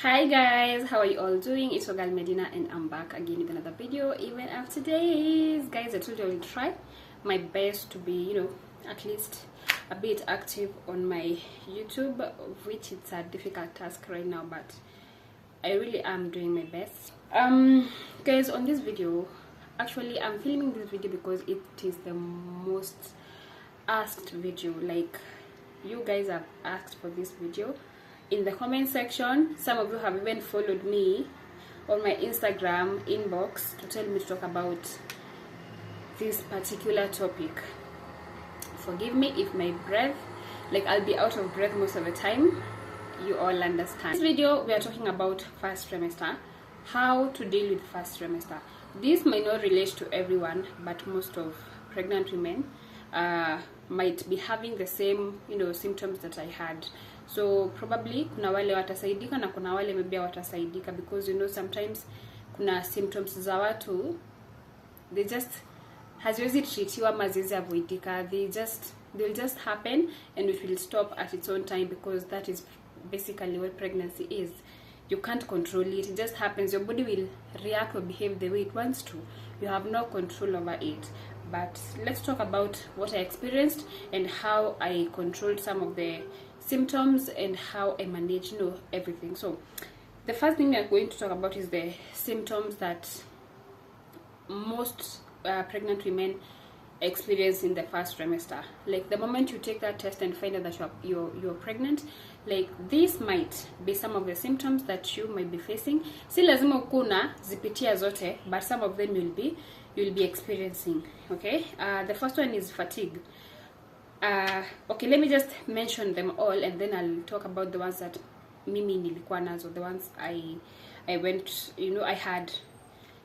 Hi guys, how are you all doing? It's your girl Medina and I'm back again with another video. Even after days, guys, I told you I will try my best to be, at least a bit active on my YouTube, which it's a difficult task right now, but I really am doing my best. Guys, on this video, actually I'm filming this video because it is the most asked video. Like, you guys have asked for this video in the comment section. Some of you have even followed me on my Instagram inbox to tell me to talk about this particular topic. Forgive me if my breath, like I'll be out of breath most of the time. You all understand. In this video we are talking about first trimester, how to deal with first trimester. This may not relate to everyone, but most of pregnant women might be having the same symptoms that I had. So probably kuna wale watasaidika na kuna wale maybe watasaidika, because sometimes kuna symptoms za watu they just haziwezi treatiwa mazizi avoidika, they'll just happen and it will stop at its own time, because that is basically what pregnancy is. You can't control it. It just happens. Your body will react or behave the way it wants to. You have no control over it. But let's talk about what I experienced and how I controlled some of the symptoms and how I manage everything. So the first thing we are going to talk about is the symptoms that most pregnant women experience in the first trimester. Like the moment you take that test and find out that you're pregnant, like this might be some of the symptoms that you might be facing. Si lazima kuna zipitia zote, but some of them you'll be experiencing. Okay, the first one is fatigue. Okay, let me just mention them all and then I'll talk about the ones that mimi nilikuwa nazo, the ones I went, I had.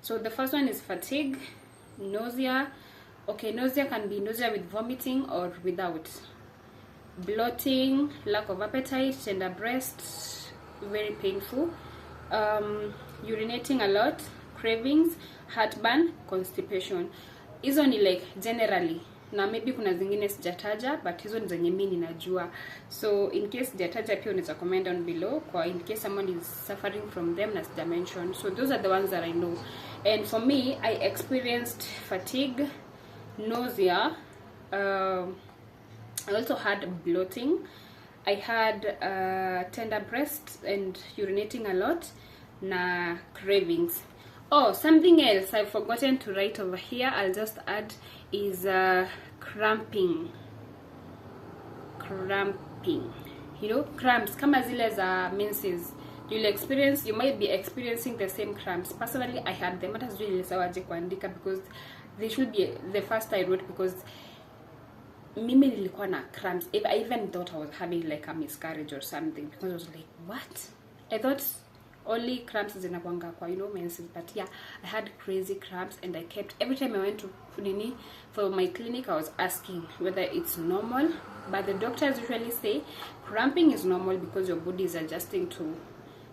So the first one is fatigue, nausea. Okay, nausea can be nausea with vomiting or without. Bloating, lack of appetite, tender breasts, very painful. Urinating a lot, cravings, heartburn, constipation. Hizo ni like generally. Na maybe kuna zingine sijataja, but hizo ni zenye mimi ninajua. So in case sijataja pia unaweza comment down below kwa in case someone is suffering from them na sija mention. So those are the ones that I know. And for me, I experienced fatigue, nausea, I also had bloating, I had tender breasts and urinating a lot, na cravings. Oh, something else I've forgotten to write over here, I'll just add, is cramping. Cramps kama zile za menses. You might be experiencing the same cramps. Personally, I had them. Hata sijui nilisawaje kuandika because they should be the first I wrote, because mimi nilikuwa na cramps. I even thought I was having like a miscarriage or something, because I was like, what? I thought only cramps zinakwanga kwa menses, but yeah, I had crazy cramps and I kept, every time I went to for my clinic, I was asking whether it's normal, but the doctors usually say cramping is normal because your body is adjusting to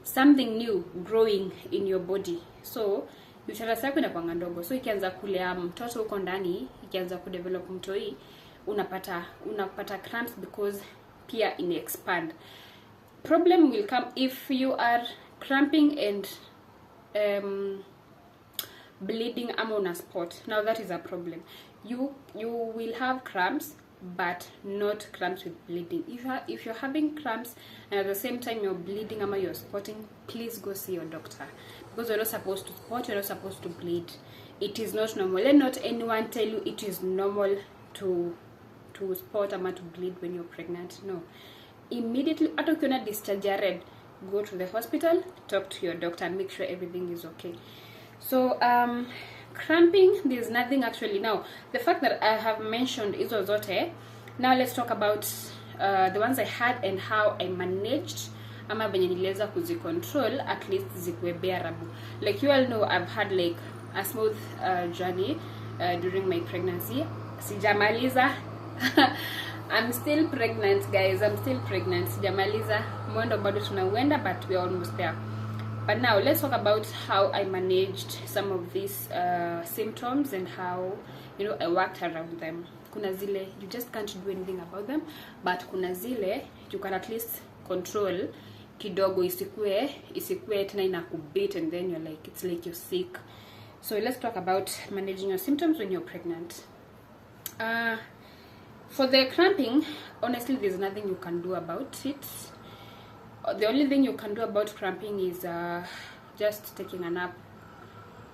something new growing in your body. So uterus yako inakuanga ndogo, so ikianza kulea mtoto huko ndani, ikianza kudevelop mtoi, unapata cramps because pia ina expand. Problem will come if you are cramping and bleeding on a spot. Now that is a problem. You will have cramps, but not cramps with bleeding. If you're having cramps and at the same time you're bleeding or you're spotting, please go see your doctor, because you're not supposed to spot, you're not supposed to bleed. It is not normal. Let not anyone tell you it is normal to spot or to bleed when you're pregnant. No, immediately after you discharge red, go to the hospital, talk to your doctor, make sure everything is okay. So cramping, there's nothing actually. Now the fact that I have mentioned izo zote, now let's talk about the ones I had and how I managed ama venye niliweza kuzicontrol at least zikuwe bearable. Like you all know, I've had like a smooth journey during my pregnancy. Sijamaliza. I'm still pregnant, guys. I'm still pregnant. Sijamaliza. Mwendo bado tunauenda, but we're almost there. But now let's talk about how I managed some of these symptoms and how I worked around them. Kuna zile you just can't do anything about them, but kuna zile you can at least control kidogo, isikue tena inakubit and then you're like, it's like you're sick. So let's talk about managing your symptoms when you're pregnant. For the cramping, honestly, there's nothing you can do about it. The only thing you can do about cramping is just taking a nap.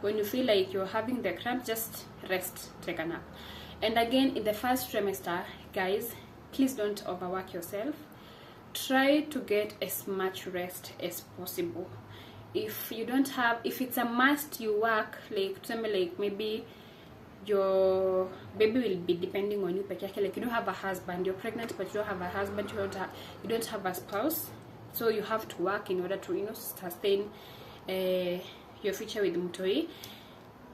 When you feel like you're having the cramp, just rest, take a nap. And again, in the first trimester, guys, please don't overwork yourself. Try to get as much rest as possible. If you don't have, if it's a must you work, like maybe your baby will be depending on you, like you don't have a husband, you're pregnant but you don't have a husband, you don't have a spouse, so you have to work in order to, you know, sustain your future with mtoi.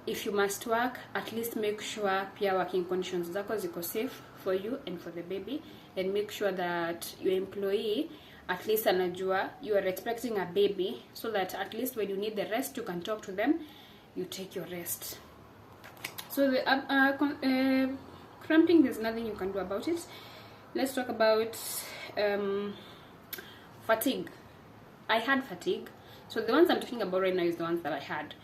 If you must work, at least make sure pia working conditions zako ziko safe for you and for the baby, and make sure that your employee at least anajua you are expecting a baby, so that at least when you need the rest, you can talk to them, you take your rest. So the cramping, there's nothing you can do about it. Let's talk about fatigue. I had fatigue. So the ones I'm talking about right now is the ones that I had.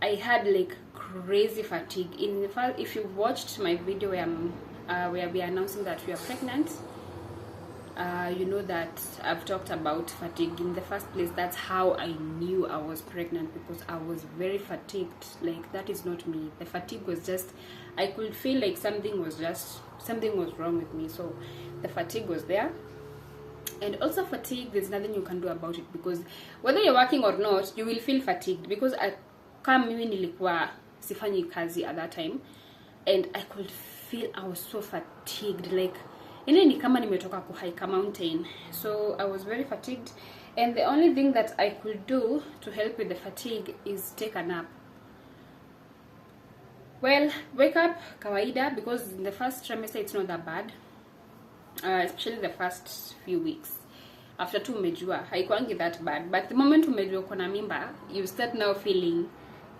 I had like crazy fatigue. In the first, if you watched my video where we are announcing that we are pregnant, you know that I've talked about fatigue. In the first place, that's how I knew I was pregnant, because I was very fatigued. Like, that is not me. The fatigue was just, I could feel like something was wrong with me. So the fatigue was there. And also fatigue, there's nothing you can do about it, because whether you're working or not, you will feel fatigued. Because kama mimi nilikuwa sifanyi kazi at that time, and I could feel I was so fatigued, like ni kama nimetoka kuhike a mountain. So I was very fatigued, and the only thing that I could do to help with the fatigue is take a nap. Well, wake up kawaida, because in the first trimester it's not that bad, especially the first few weeks. After 2 umejua haikuangi that bad, but the moment umejua uko na mimba, you start now feeling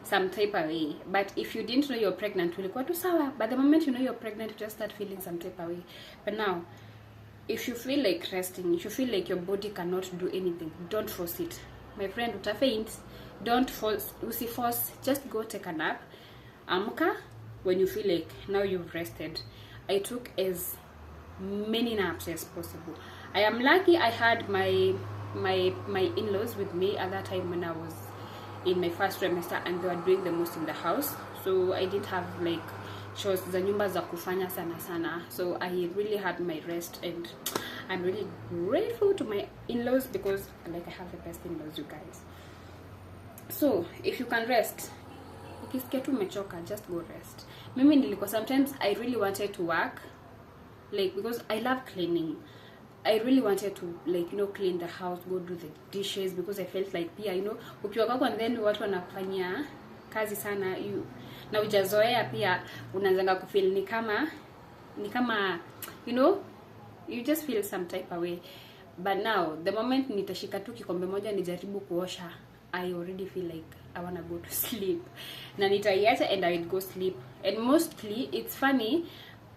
some type of way. But if you didn't know you're pregnant, ulikuwa tu sawa. But the moment you know you're pregnant, you just start feeling some type of way. But now, if you feel like resting, if you feel like your body cannot do anything, don't force it. My friend, uta faint. Don't force, force. Just go take a nap. Amka when you feel like now you've rested. I took as many naps as possible. I am lucky I had my in-laws with me at that time when I was in my first trimester, and they were doing the most in the house, so I didn't have like chores za nyumba za kufanya sana. So I really had my rest, and I'm really grateful to my in-laws, because like I have the best in-laws, you guys. So if you can rest, ukisikia tu umechoka, just go rest. Mimi nilikuwa, sometimes I really wanted to work, like, because I love cleaning. I really wanted to, like, you know, clean the house, go do the dishes, because I felt like pia, you know, ukiwa kwako and then watu wanafanya kazi sana, na ujazoea pia unaanza kufeel ni kama you know, you just feel some type of way. But now the moment nitashika tu kikombe moja nijaribu kuosha, I already feel like I want to go to sleep, na nitaiacha and I will go sleep. And mostly it's funny,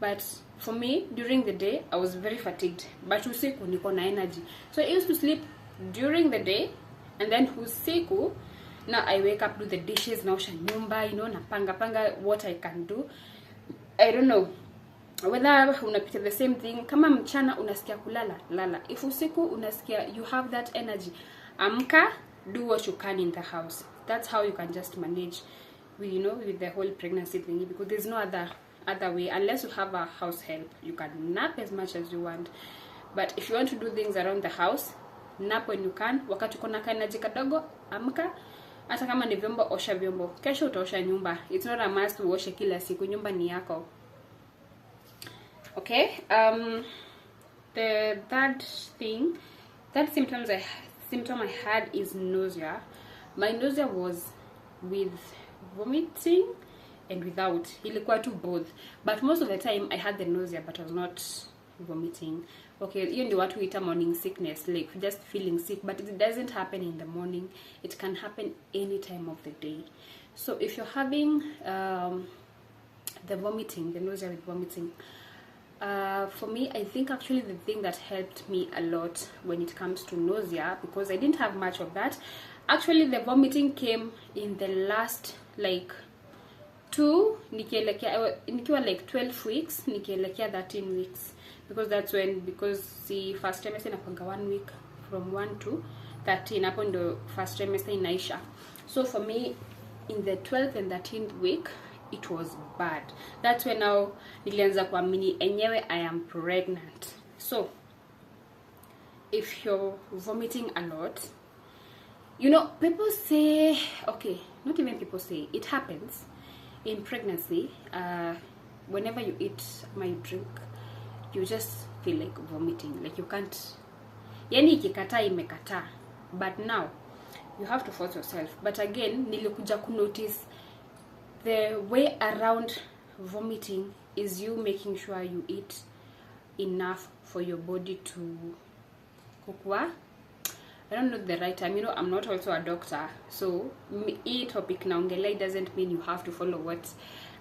but for me, during the day, I was very fatigued. But usiku niko na energy. So I used to sleep during the day, and then usiku, now I wake up, do the dishes, naosha nyumba, you know, napanga what I can do. I don't know whether unapita the same thing. Kama mchana unasikia kulala, lala. If usiku unasikia you have that energy, amka, do what you can in the house. That's how you can just manage with, you know, with the whole pregnancy thingy, because there's no other way. Unless you have a house help, you can nap as much as you want. But if you want to do things around the house, nap when you can. Wakati kuna energy kadogo, amka. Hata kama ni vyombo, osha vyombo. Kesho utaosha nyumba. It's not a must uoshe kila siku, nyumba ni yako. Okay? The third symptom I had is nausea. My nausea was with vomiting and without. Ilikuwa tu both. But most of the time I had the nausea, but I was not vomiting. Okay, hiyo ndio watu huita morning sickness, like just feeling sick, but it doesn't happen in the morning. It can happen any time of the day. So if you're having the vomiting, the nausea with vomiting, For me, I think actually the thing that helped me a lot when it comes to nausea, because I didn't have much of that, actually the vomiting came in the last like nikiwa like 12 weeks nikielekea 13 weeks, because that's when, because the first trimester inapanga 1 week from 1 to 13, hapo ndo first trimester inaisha. So for me, in the 12th and 13th week, it was bad. That's when now nilianza kuamini enyewe I am pregnant. So if you're vomiting a lot, you know, people say, okay, not even people say, it happens in pregnancy. Whenever you eat my drink, you just feel like vomiting, like you can't, yani ikikataa imekataa. But now you have to force yourself. But again, nilikuja ku notice the way around vomiting is you making sure you eat enough for your body to kukua. I don't know the right time, you know, I'm not also a doctor, so eat topic naongelea doesn't mean you have to follow what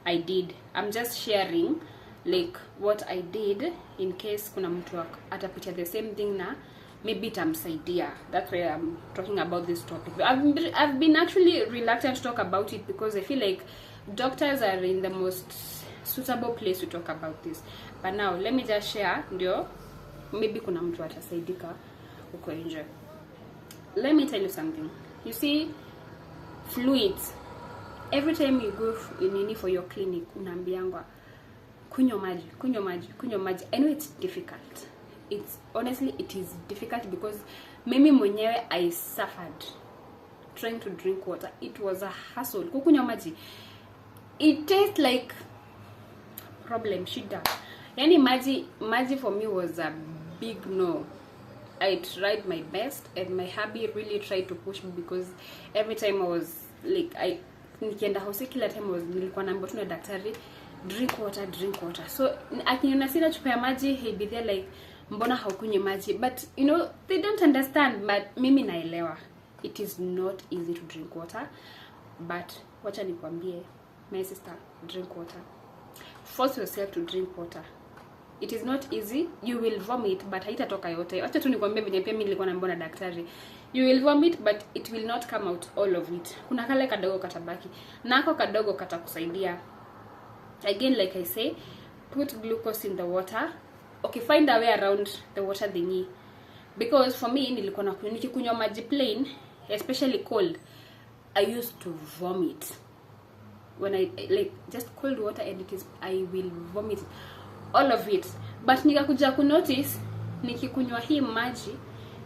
I did. I'm just sharing like what I did in case kuna mtu atapitia the same thing na maybe itamsaidia. That's why I'm talking about this topic. I've been actually reluctant to talk about it because I feel like doctors are in the most suitable place to talk about this. But now let me just share, ndio maybe kuna mtu atasaidika uko nje. Let me tell you something. You see, fluids, every time you go for your clinic, unaambiangwa kunywa maji. I know it's difficult. It's honestly, it is difficult because mimi mwenyewe I suffered trying to drink water. It was a hassle. Kukunywa maji, it tastes like problem, shida. Yani maji for me was a big no. I tried my best and my hubby really tried to push me because every time I was like, nikienda hospitali kila time nilikuwa naambiwa tu na daktari drink water. So akiniona sina chupa ya maji, he'd be there like, mbona haukunywi maji? But you know, they don't understand. But mimi naelewa, it is not easy to drink water. But wacha nikwambie, my sister, drink water. Force yourself to drink water. It is not easy. You will vomit, but haitatoka yote. Acha tu nikwambie venye pia mimi nilikuwa naambiwa na daktari, you will vomit but it will not come out all of it. Kuna kale kadogo katabaki, nako kadogo katakusaidia. Again, like I say, put glucose in the water. Okay, find a way around the water thingy. Because for me, nilikuwa nikikunywa maji plain, especially cold, I used to vomit. When I like just cold water and I will vomit all of it. But nikakuja ku notice, nikikunywa hii maji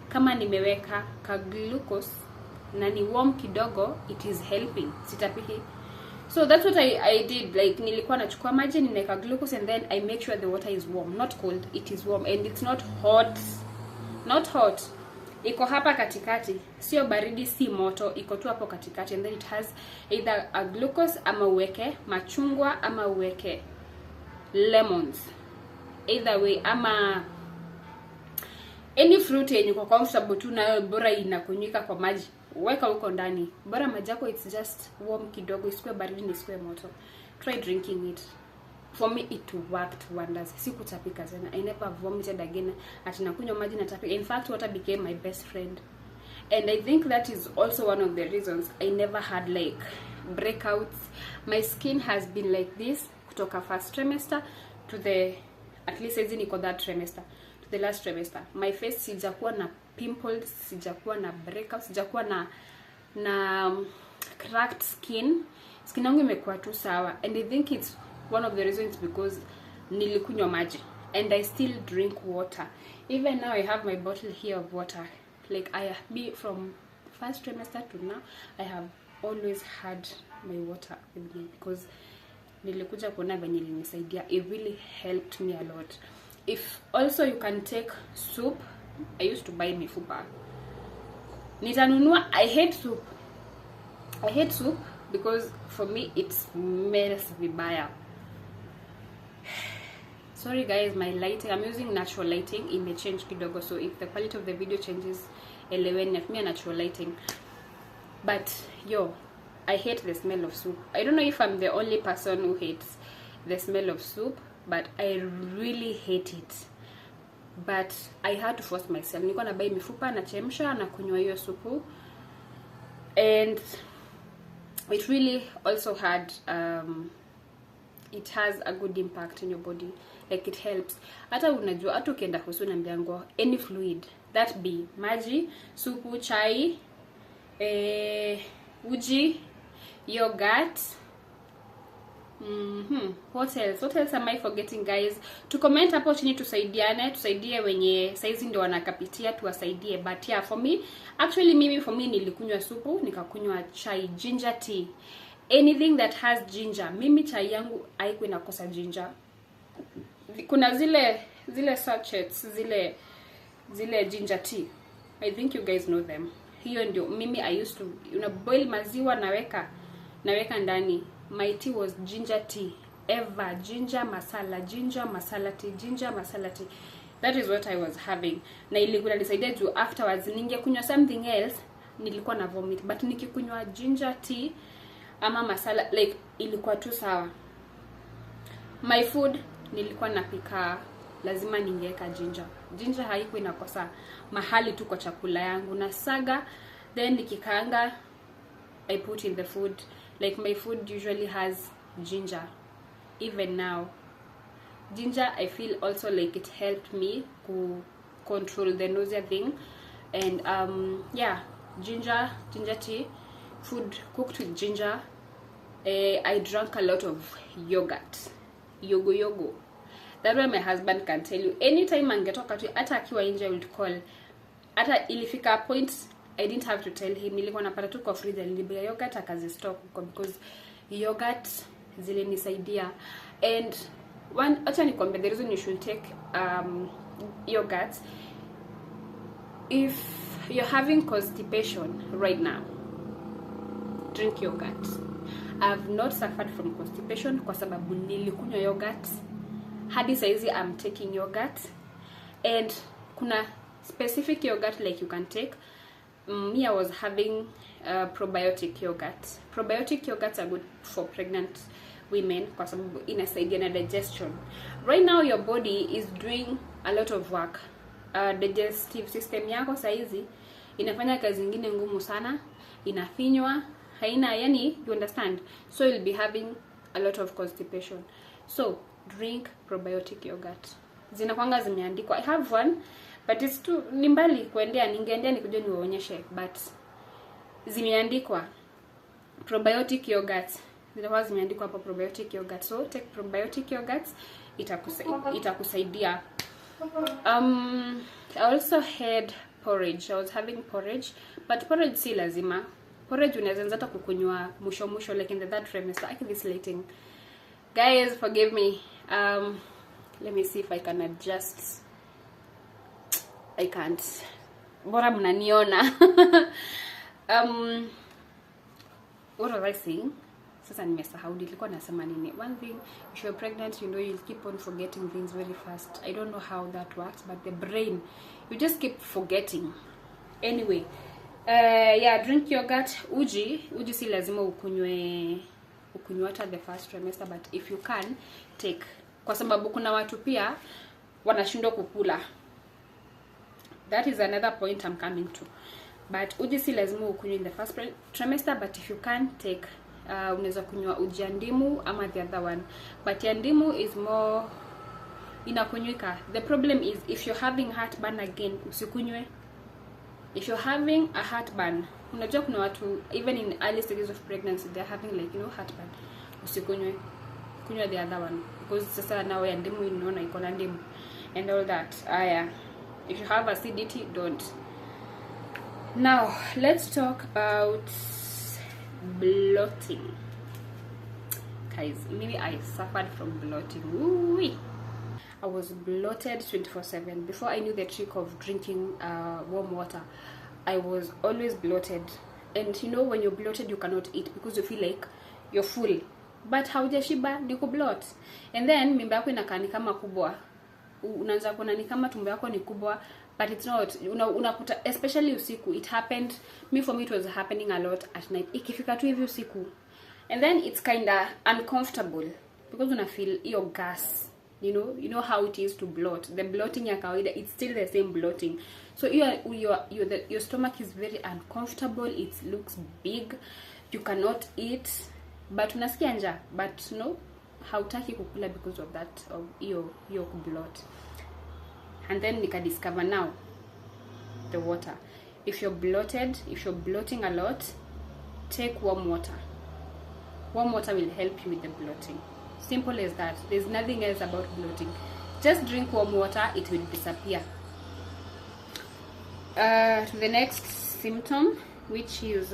kama nimeweka ka glucose na ni warm kidogo, it is helping. Sitapiki. So that's what I did. Like nilikuwa nachukua maji ninaweka glucose and then I make sure the water is warm, not cold. It is warm and it's not hot. Not hot. Iko hapa katikati. Sio baridi, si moto. Iko tu hapo katikati, and then it has either a glucose ama uweke machungwa ama uweke lemons. Either way, ama any fruit yenye uko comfortable tu nayo, bora inakunyika kwa maji, weka huko ndani. Bora maji yako it's just warm kidogo, isikwe baridi ni isikwe moto. Try drinking it. For me it worked wonders. Sikutapika tena. I never vomited again. Ati nakunywa maji natapika. In fact, water became my best friend. And I think that is also one of the reasons I never had like breakouts. My skin has been like this kutoka first trimester to the, at least hizi niko that trimester to the last trimester. My face sijakuwa na pimples, sijakuwa na breakouts, sijakuwa na cracked skin. Skin yangu imekuwa tu sawa, and I think it's one of the reasons because nilikunywa maji and I still drink water. Even now I have my bottle here of water. Like from first trimester to now, I have always had my water with me because nilikuja kuona venye ilinisaidia. It really helped me a lot. If also you can take soup. I used to buy mifupa. Nitanunua. I hate soup because for me it smells vibaya. Sorry guys, my lighting, I'm using natural lighting. It may change kidogo, so if the quality of the video changes, eleven at me natural lighting. But yo, I hate the smell of soup. I don't know if I'm the only person who hates the smell of soup, but I really hate it. But I had to force myself. Nilikuwa na buy mifupa na chemsha na kunywa hiyo supu, and it really also had it has a good impact in your body. Like it helps. Hata unajua hata ukienda hospitali naambiango any fluid, that be maji, supu, chai, uji, yogurt. What else am I forgetting, guys? To comment hapo chini tusaidiane, tusaidie wenye saizi ndio wanakapitia, tuwasaidie. But yeah, for me nilikunywa supu, nikakunywa chai, ginger tea. Anything that has ginger. Mimi chai yangu haikuwa inakosa ginger. Kuna zile sachets, zile ginger tea. I think you guys know them. Hiyo ndio mimi I used to, boil maziwa naweka ndani. My tea was ginger tea. Ever ginger masala tea, ginger masala tea. That is what I was having. Na ilikuwa nisaidia juu afterwards ningekunywa something else nilikuwa na vomit, but nikikunywa ginger tea ama masala, like ilikuwa tu sawa. My food nilikuwa napika, lazima ningeweka ginger. Ginger haikuwa inakosa mahali tu kwa chakula yangu. Na saga, then nikikaanga, I put in the food. Like my food usually has ginger. Even now, ginger, I feel also like it helped me to control the nausea thing. And yeah, ginger tea, food cooked with ginger. I drank a lot of yogurt, yogo. That way my husband can tell you anytime angetoka tu hata akiwa nje I would call. Hata ilifika point I didn't have to tell him, nilikuwa napata tu kwa freezer, nilibia yogurt akazistock because yogurt zilinisaidia. And acha nikwambie, the reason you should take yogurt if you're having constipation right now, drink yogurt. I've not suffered from constipation kwa sababu nilikunywa yogurt. Hadi saizi I'm taking yogurt, and kuna specific yogurt like you can take. Me, I was having probiotic yogurt. Probiotic yogurts are good for pregnant women kwa sababu inasaidia na digestion. Right now your body is doing a lot of work. Digestive system yako saizi inafanya kazi nyingine ngumu sana, inafinywa, haina, yani you understand. So you'll be having a lot of constipation. So drink probiotic yogurt. Zinakwanga zimeandikwa. I have one, but it's too nimbali kuendea, ningeendea nikuje niwaonyeshe, but zimeandikwa probiotic yogurt. Zinakuwa zimeandikwa hapo probiotic yogurt. So take probiotic yogurt, itakusaidia. I also had porridge. I was having porridge, but porridge si lazima. Porridge unaweza hata kukunywa mwisho like in the third trimester. I think this lighting, guys, forgive me. Let me see if I can adjust. I can't. Bora mnaniona. What was I saying? Sasa nimesahau nilikuwa nasema nini. One thing, if you're pregnant, you know you'll keep on forgetting things very fast. I don't know how that works, but the brain, you just keep forgetting. Anyway, yeah, drink yogurt. Uji si lazima ukunywe hata the first trimester, but if you can, take. Kwa sababu kuna watu pia wanashindwa kukula. That is another point I'm coming to. But uji si lazima ukunywe in the first trimester, but if you can, take. Unaweza kunywa uji ya ndimu ama the other one. But ya ndimu is more inakunywika. The problem is if you're having heartburn again, usikunywe. If you're having a heartburn, unajua kuna watu even in early stages of pregnancy they're having like, you know, heartburn. Usikunywe. Kunywa the other one because sasa now ya ndimu inaona iko na ndimu and all that. Yeah. If you have acidity, don't. Now, let's talk about bloating. Guys, maybe I suffered from bloating. Ooh-wee. I was bloated 24/7. Before I knew the trick of drinking warm water, I was always bloated. And you know, when you're bloated, you cannot eat because you feel like you're full. But haujashiba ni kubloat. And then mimba yako inakaa ni kama kubwa. Unaanza kuona ni kama tumbo yako ni kubwa, but it's not. Unakuta especially usiku. It happened, for me it was happening a lot at night. Ikifika tu hivi usiku. And then it's kinda uncomfortable because una feel your gas. you know how it is to bloat. The bloating ya kawaida, it's still the same bloating. So your stomach is very uncomfortable, it looks big, you cannot eat, but unasikia njaa, but no, hautaki kukula because of that, of your bloat. And then nika discover now the water. If you're bloated, if you're bloating a lot, take warm water. Warm water will help you with the bloating. Simple as that. There's nothing else about bloating. Just drink warm water, it will disappear. To the next symptom, which is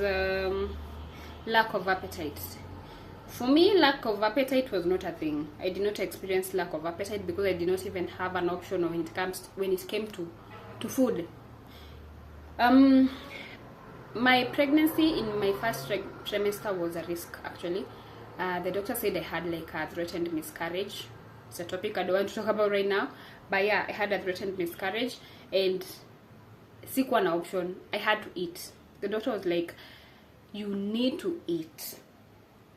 lack of appetite. For me, lack of appetite was not a thing. I did not experience lack of appetite because I did not even have an option when it came to food. My pregnancy in my first trimester was a risk, actually. The doctor said I had like a threatened miscarriage. It's a topic I don't want to talk about right now, but yeah, I had a threatened miscarriage and sikuwa na option. I had to eat. The doctor was like, you need to eat.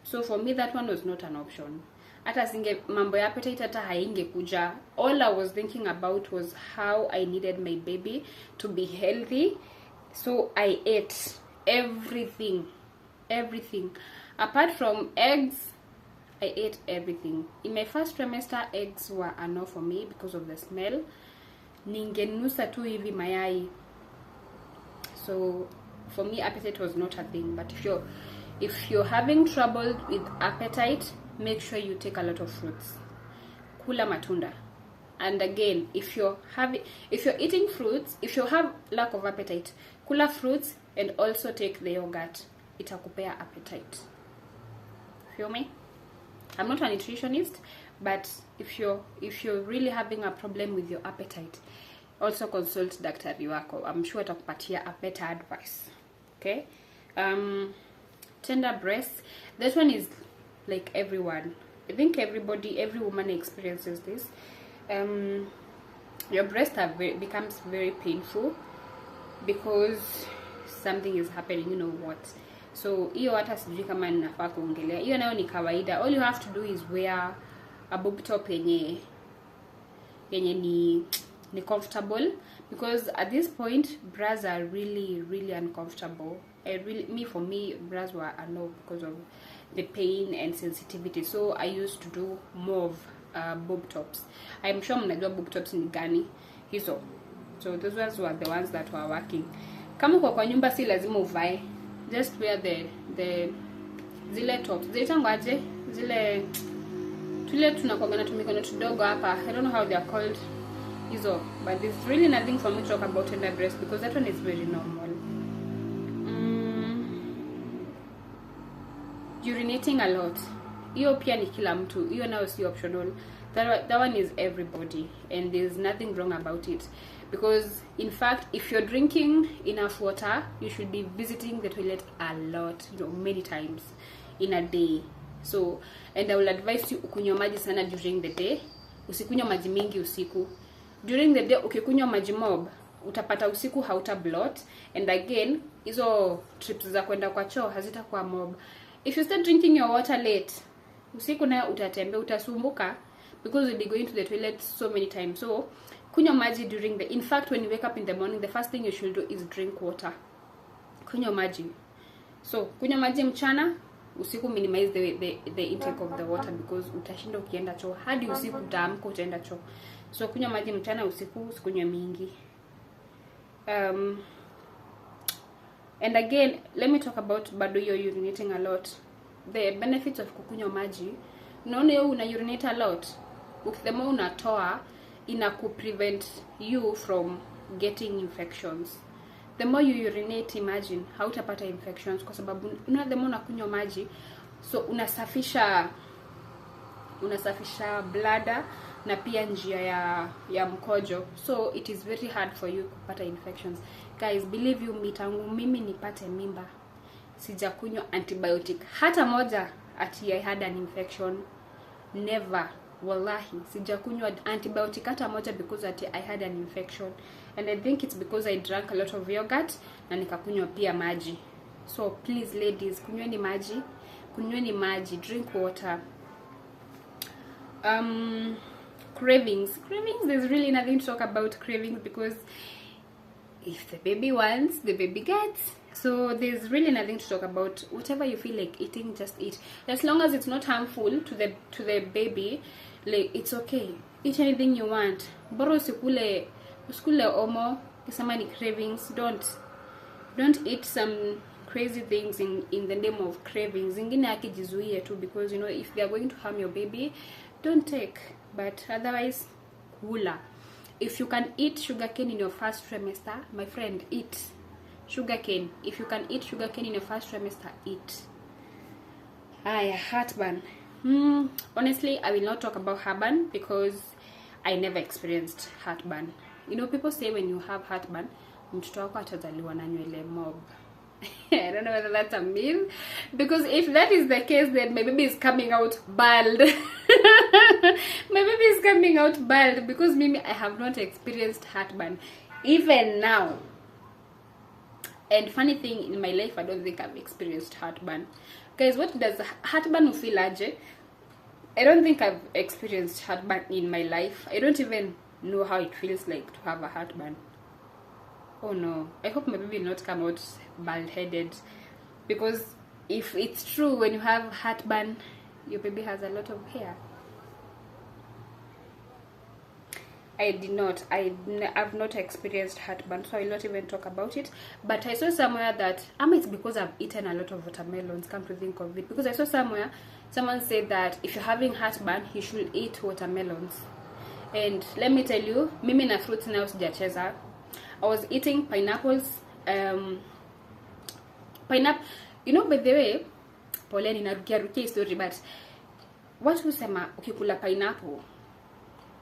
So for me, that one was not an option. Hata singe mambo ya appetite hata hainge kuja. All I was thinking about was how I needed my baby to be healthy. So I ate everything. Apart from eggs, I ate everything. In my first trimester, eggs were a no for me because of the smell. Ningenusa tu hivi mayai. So for me, appetite was not a thing. But if you're having trouble with appetite, make sure you take a lot of fruits. Kula matunda. And again, if you're eating fruits, if you have lack of appetite, kula fruits and also take the yogurt. Itakupea appetite. Feel me? I'm not a nutritionist, but if you're really having a problem with your appetite, also consult daktari wako. I'm sure atakupatia a better advice. Okay? Tender breasts. That one is like everyone. I think every woman experiences this. Your breast becomes very painful because something is happening, you know what. So hiyo hata sijui kama ninafaa kuongelea. Hiyo nayo ni kawaida. All you have to do is wear a boob top yenye ni comfortable, because at this point bras are really uncomfortable. For me bras were a no because of the pain and sensitivity. So I used to do more of boob tops. I'm sure mnajua boob tops ni gani hizo. So those ones were the ones that were working. Kama uko kwa nyumba si lazima uvae. Just wear the zile tops. Zitangwaje? Zile tule tunakuwa na tumikono tudogo hapa. I don't know how they are called. Hizo. But there's really nothing for me to talk about tender breast because that one is very normal. Urinating a lot. Hiyo pia ni kila mtu. Hiyo nayo si optional. That one is everybody, and there's nothing wrong about it, because in fact if you're drinking enough water, you should be visiting the toilet a lot, many times in a day. So, and I will advise you ukunywa maji sana during the day. Usikunywa maji mingi usiku. During the day ukikunywa maji mob, utapata usiku hauta bloat, and again hizo trips za kwenda kwa choo hazitakuwa mob. If you start drinking your water late, usiku nayo utatembea, utasumbuka, because you'll be going to the toilet so many times. So kunywa maji during in fact when you wake up in the morning, the first thing you should do is drink water. Kunywa maji. So kunywa maji mchana, usiku minimize the intake of the water, because utashinda ukienda choo hadi usiku utaamka utaenda choo. So kunywa maji mchana, usiku usikunywe mingi. And again, let me talk about bado you're urinating a lot. The benefits of kukunywa maji. Unaona wewe una urinate a lot. The more unatoa, prevent you from getting infections. The more you urinate, imagine hautapata infections kwa sababu the more unakunywa maji, so unasafisha bladder na pia njia ya mkojo. So it is very hard for you kupata infections. Guys, believe you me, tangu mimi nipate mimba sijakunywa antibiotic hata moja ati I had an infection. Never. Wallahi, sijakunywa antibiotic hata moja because ati I had an infection. And I think it's because I drank a lot of yogurt na nikakunywa pia maji. So please ladies, kunyweni maji, drink water. cravings, there's really nothing to talk about cravings, because if the baby wants, the baby gets. So there's really nothing to talk about. Whatever you feel like eating, just eat, as long as it's not harmful to the baby. Like, it's okay, eat anything you want. Bora usikule omo kisema ni cravings. Don't eat some crazy things in the name of cravings. Zingine akijizuie tu, because you know, if they are going to harm your baby, don't take. But otherwise, kula. If you can eat sugarcane in your first trimester, my friend, eat sugarcane. If you can eat sugarcane in your first trimester, eat. Heartburn. Honestly, I will not talk about heartburn because I never experienced heartburn. You know, people say when you have heartburn, mtoto wako atazaliwa na nywele mob. I don't know whether that's a myth, because if that is the case, then my baby is coming out bald. My baby is coming out bald, because maybe I have not experienced heartburn even now. And funny thing, in my life, I don't think I've experienced heartburn. Guys, what does heartburn feel like? I don't think I've experienced heartburn in my life. I don't even know how it feels like to have a heartburn. Oh no, I hope my baby will not come out bald-headed, because if it's true, when you have heartburn, your baby has a lot of hair. I've not experienced heartburn, so I will not even talk about it. But I saw somewhere that, it's because I've eaten a lot of watermelons, come to think of it, because I saw somewhere, someone said that if you're having heartburn, you should eat watermelons. And let me tell you, mimi na fruits now sijacheza. I was eating pineapples, pineapple, you know, by the way, poleni narukia story, but what husema ukikula pineapple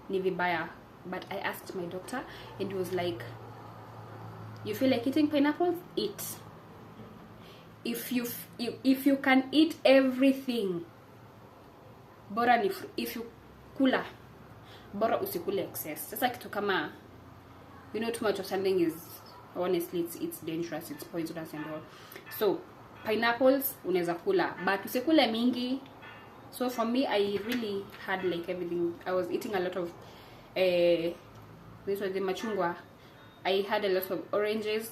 ni vibaya. But I asked my doctor, and he was like, you feel like eating pineapples? Eat. If you can eat everything, bora ni if you kula, bora usikule excess. Sasa kitu kama, you know, too much of something is, honestly, it's dangerous, it's poisonous and all. So pineapples unaweza kula, but usikule mingi. So for me, I really had like everything. I was eating a lot of this was the machungwa. I had a lot of oranges,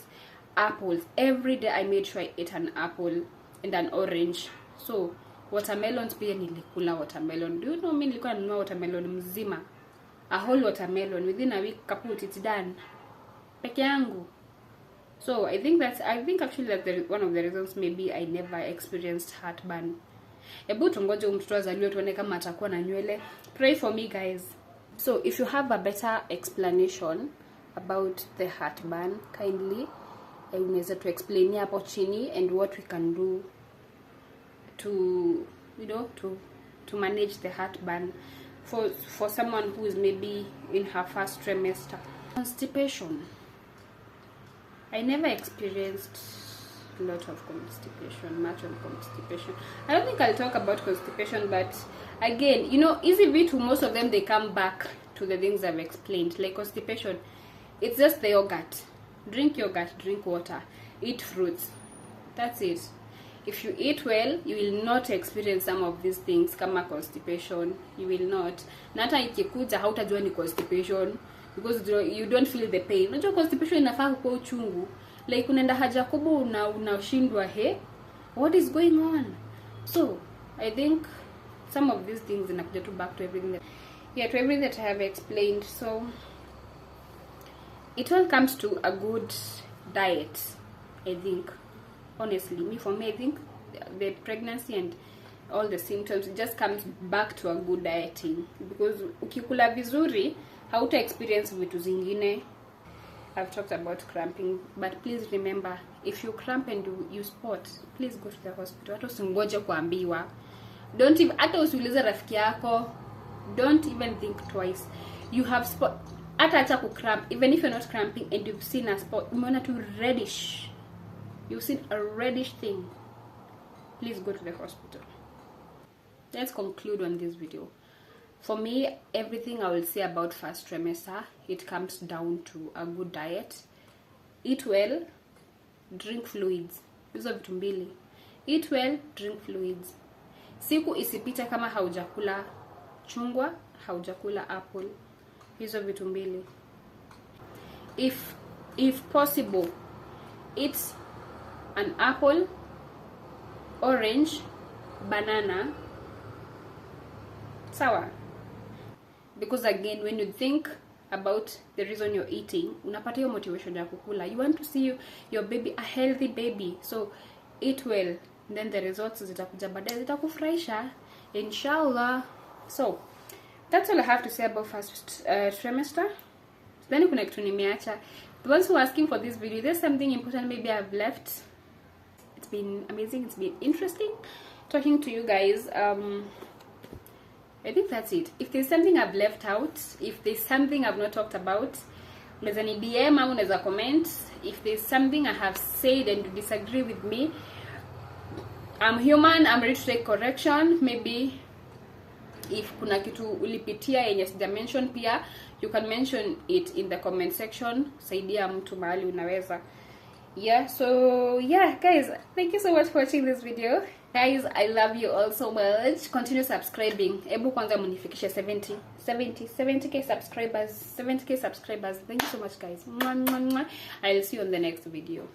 apples. Every day I made sure I ate an apple and an orange. So watermelons pia nilikula watermelon. Do you know me nilikuwa nanunua watermelon mzima? A whole watermelon within a week, kaput, it's done. Peke yangu. So I think actually that's one of the reasons maybe I never experienced heartburn. Ebu tungoje mtoto azaliwe tuone kama atakuwa na nywele. Pray for me, guys. So if you have a better explanation about the heartburn, kindly unaweza to explain hapo chini, and what we can do to, you know, to manage the heartburn for someone who is maybe in her first trimester. Constipation. I never experienced a lot of much of constipation. I don't think I'll talk about constipation, but again, you know, easy vitu, most of them, they come back to the things I've explained. Like constipation, it's just the yogurt. Drink yogurt, drink water, eat fruits. That's it. If you eat well, you will not experience some of these things kama constipation. You will not. Na hata ikikuja hautajua ni constipation, because you don't feel the pain. Unajua constipation inafaa kuwa uchungu. Like unaenda haja kubwa unashindwa, what is going on? So I think some of these things inakuja to back to everything that I have explained. So it all comes to a good diet, I think. Honestly, for me, I think the pregnancy and all the symptoms, it just comes back to a good dieting, because ukikula vizuri hauta experience vitu zingine. I've talked about cramping, but please remember, if you cramp and you spot, please go to the hospital. Hata usingoje kuambiwa. Don't even, hata usiulize rafiki yako. Don't even think twice. You have spot, hata ku cramp, even if you're not cramping and you've seen a spot, umeona tu reddish, you've seen a reddish thing, please go to the hospital. Let's conclude on this video. For me, everything I will say about first trimester, it comes down to a good diet. Eat well, drink fluids. Hizo vitu mbili. Eat well, drink fluids. Siku isipite kama haujakula chungwa, haujakula apple. Hizo vitu mbili. If possible, eat an apple, orange, banana. Sawa? Because again, when you think about the reason you're eating, unapata hiyo motivation ya kukula. You want to see your baby a healthy baby, so eat well, and then the results zitakuja baadaye, zitakufurahisha inshallah. So that's all I have to say about first trimester. Then kuna kitu nimeacha. The ones who are asking for this video, there's something important maybe I've left. It's been amazing, it's been interesting talking to you guys. I think that's it. If there's something I've left out, if there's something I've not talked about, unaweza ni DM au unaweza comment. If there's something I have said and you disagree with me, I'm human, I'm ready to take correction. Maybe if kuna kitu ulipitia yenye sija mention pia, you can mention it in the comment section. Saidia mtu mahali unaweza. Yeah, so yeah guys, thank you so much for watching this video. Guys, I love you all so much. Continue subscribing. Ebu kwanza munifikishe 70k subscribers. 70k subscribers. Thank you so much guys. I'll see you on the next video.